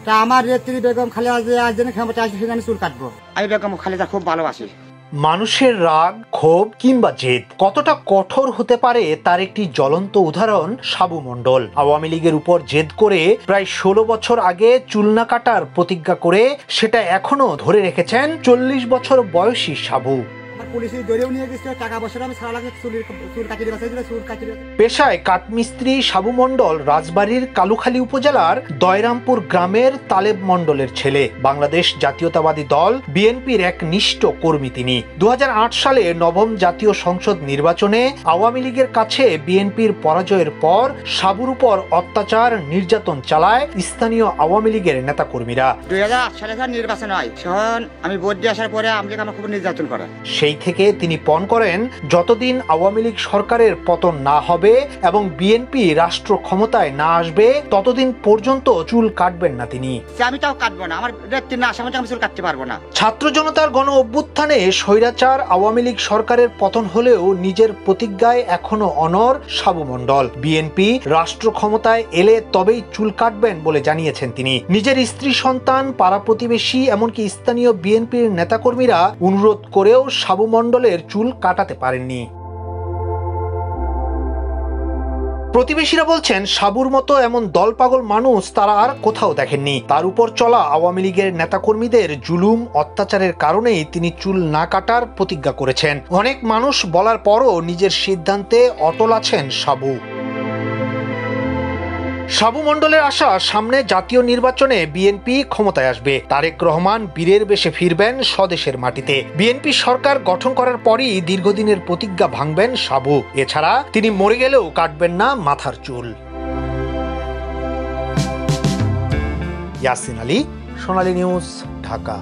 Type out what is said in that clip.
তা আমার নেত্রী বেগম খালেদা জিয়া যেন ক্ষমতা আসে সেখানে চুল কাটবো। আমি বেগম খালেদা খুব ভালোবাসি। মানুষের রাগ, ক্ষোভ কিংবা জেদ কতটা কঠোর হতে পারে তার একটি জ্বলন্ত উদাহরণ সাবু মণ্ডল। আওয়ামী লীগের উপর জেদ করে প্রায় 16 বছর আগে চুল না কাটার প্রতিজ্ঞা করে সেটা এখনো ধরে রেখেছেন 40 বছর বয়সী সাবু। পেশায় কাঠমিস্ত্রি সাবু মণ্ডল রাজবাড়ীর কালুখালী উপজেলার দয়রামপুর গ্রামের তালেব মণ্ডলের ছেলে। বাংলাদেশ জাতীয়তাবাদী দল বিএনপির এক নিষ্ঠ কর্মী তিনি। 2008 সালে নবম জাতীয় সংসদ নির্বাচনে আওয়ামী লীগের কাছে বিএনপির পরাজয়ের পর সাবুর উপর অত্যাচার নির্যাতন চালায় স্থানীয় আওয়ামী লীগের নেতাকর্মীরা। 2008 সালে নির্বাচন হয়, তখন আমি ভোট দিয়ে আসার পরে আমাকে খুব নির্যাতন করে। সেই থেকে তিনি পণ করেন যতদিন আওয়ামী লীগ সরকারের পতন না হবে এবং বিএনপি রাষ্ট্র ক্ষমতায় না আসবে ততদিন পর্যন্ত চুল কাটবেন না তিনি। আমি তাও কাটবো না, আমার না আসা আমি চুল কাটতে পারবো না। ছাত্র জনতার গণ অভ্যুত্থানে স্বৈরাচার আওয়ামী লীগ সরকারের পতন হলেও নিজের প্রতিজ্ঞায় এখনো অনড় সাবু মণ্ডল। বিএনপি রাষ্ট্র ক্ষমতায় এলে তবেই চুল কাটবেন বলে জানিয়েছেন তিনি। নিজের স্ত্রী সন্তান, পাড়া প্রতিবেশী এমনকি স্থানীয় বিএনপির নেতাকর্মীরা অনুরোধ করেও সাবু মণ্ডলের চুল কাটাতে পারেননি। প্রতিবেশীরা বলছেন সাবুর মতো এমন দল পাগল মানুষ তারা আর কোথাও দেখেননি। তার উপর চলা আওয়ামী লীগের নেতাকর্মীদের জুলুম অত্যাচারের কারণেই তিনি চুল না কাটার প্রতিজ্ঞা করেছেন। অনেক মানুষ বলার পরও নিজের সিদ্ধান্তে অটল আছেন সাবু। সাবু মণ্ডলের আশা সামনে জাতীয় নির্বাচনে বিএনপি ক্ষমতায় আসবে। তারেক রহমান বীরের বেশে ফিরবেন স্বদেশের মাটিতে। বিএনপি সরকার গঠন করার পরই দীর্ঘদিনের প্রতিজ্ঞা ভাঙবেন সাবু। এছাড়া তিনি মরে গেলেও কাটবেন না মাথার চুল। ইয়াসিন আলী, সোনালী নিউজ, ঢাকা।